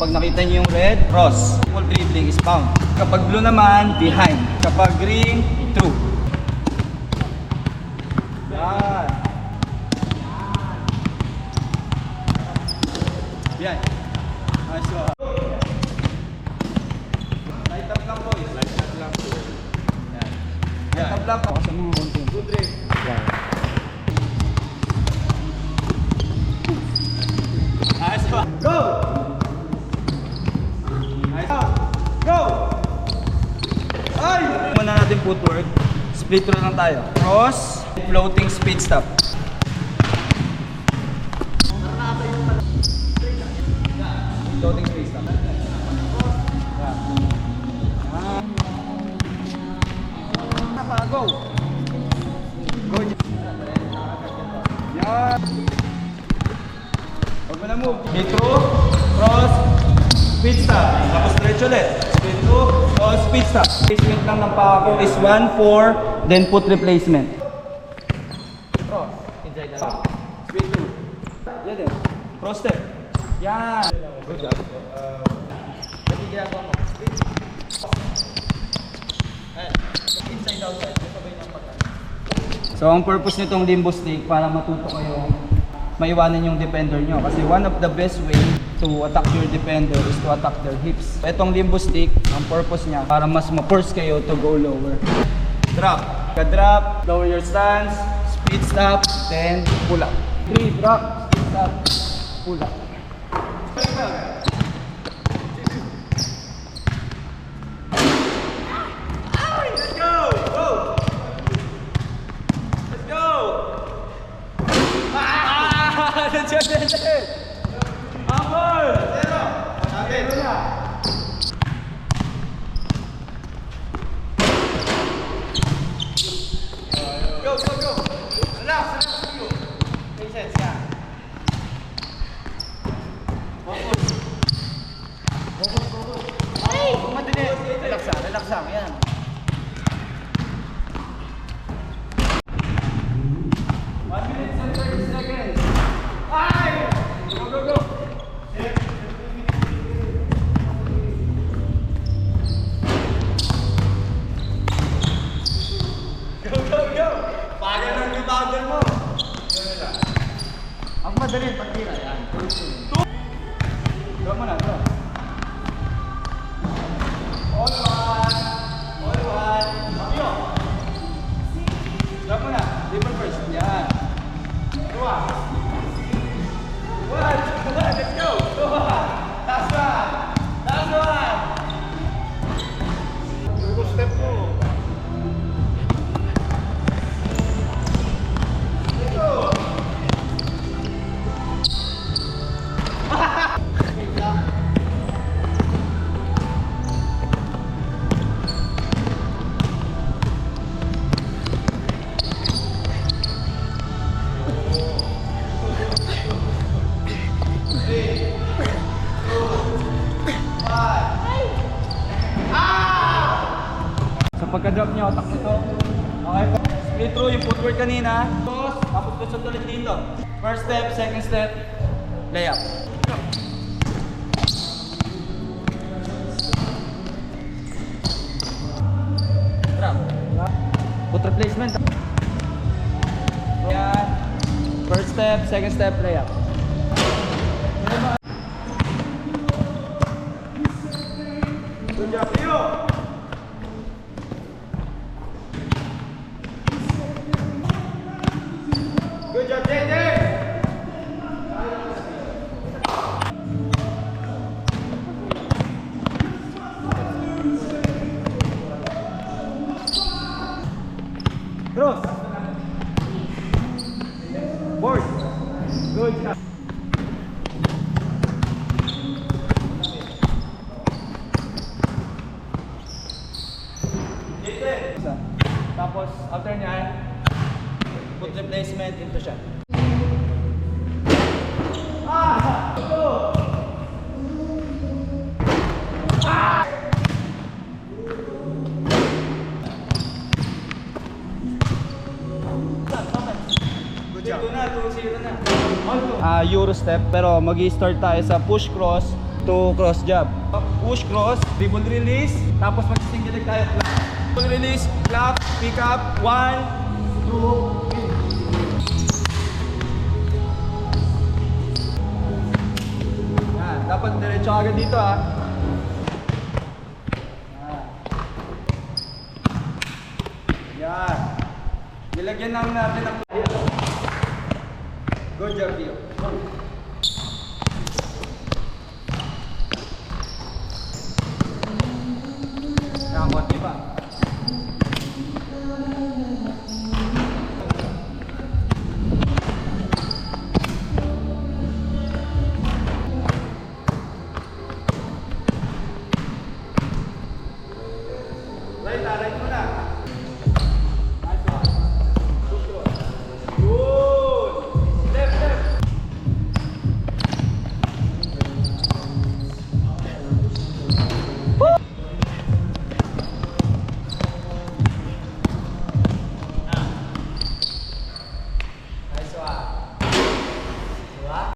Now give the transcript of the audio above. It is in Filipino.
Pag nakita niyo yung red, cross. Full dribbling is pound. Kapag blue naman, behind. Kapag green, through. Yan. Yan. Nice one. Light up lang boys. Light up lang po. Yan. Light up lang po. Sa mga konti. Good drill. Yan. Nice one. Go! Nice one. Go! Ay! Muna natin footwork. Split roll lang tayo. Cross, floating speed stop. Floating speed stop. Go! Go! Yan! Huwag mo na move. Speed through, cross, speed stop. Tapos stretch ulit. Speed through, cross, speed stop. Placement lang ng paa ko is 1-4, then foot replacement. Cross. Inside na lang. Speed through. Yan din. Cross step. Yan. Good job. Kasi ginagawa mo. Speed. Inside outside. So ang purpose nitong limbo stick para matuto kayo maiwanan yung defender nyo. Kasi one of the best way to attack your defender is to attack their hips. Itong limbo stick, ang purpose niya para mas ma-force kayo to go lower. Drop. Ka-drop, lower your stance, speed stop, then pull up. 3, drop, speed stop, pull up. Let's go! Go! Let's go! That's it! Amor! Zero na! Go, go, go! Relax, relax, go! Patience, yeah. Focus. Focus, focus. Ay! Madali! Relax lang, relax lang, yan. Ang madali, pagtira yan. Draw mo na, draw. All one. All one. Makyo. Draw mo na. Dribble first. Yan. Dua. One. Let's go. Dua. Last one. Last one. Dribble step mo. Let's go. Pagka-drop niyo, attack nito. Okay po. Split through yung footwork kanina. Tapos lusot ulit dito. First step, second step, layup. Drop. Foot replacement. Yan. First step, second step, layup. Good job, Leo! Good job, JJ! Cross! Board! Good job! JJ! Tapos, after nyan, put replacement into siya. Go! Euro step, pero mag-i-start tayo sa push cross, to cross jab. Push, cross, dribble release, tapos mag-single leg tayo, clap. Dribble release, clap, pick up, 1, 2, 3. Yan, dapat diretso agad dito ha. Yan. Nilagyan lang natin ng good job, Dio. Yan, konti pa.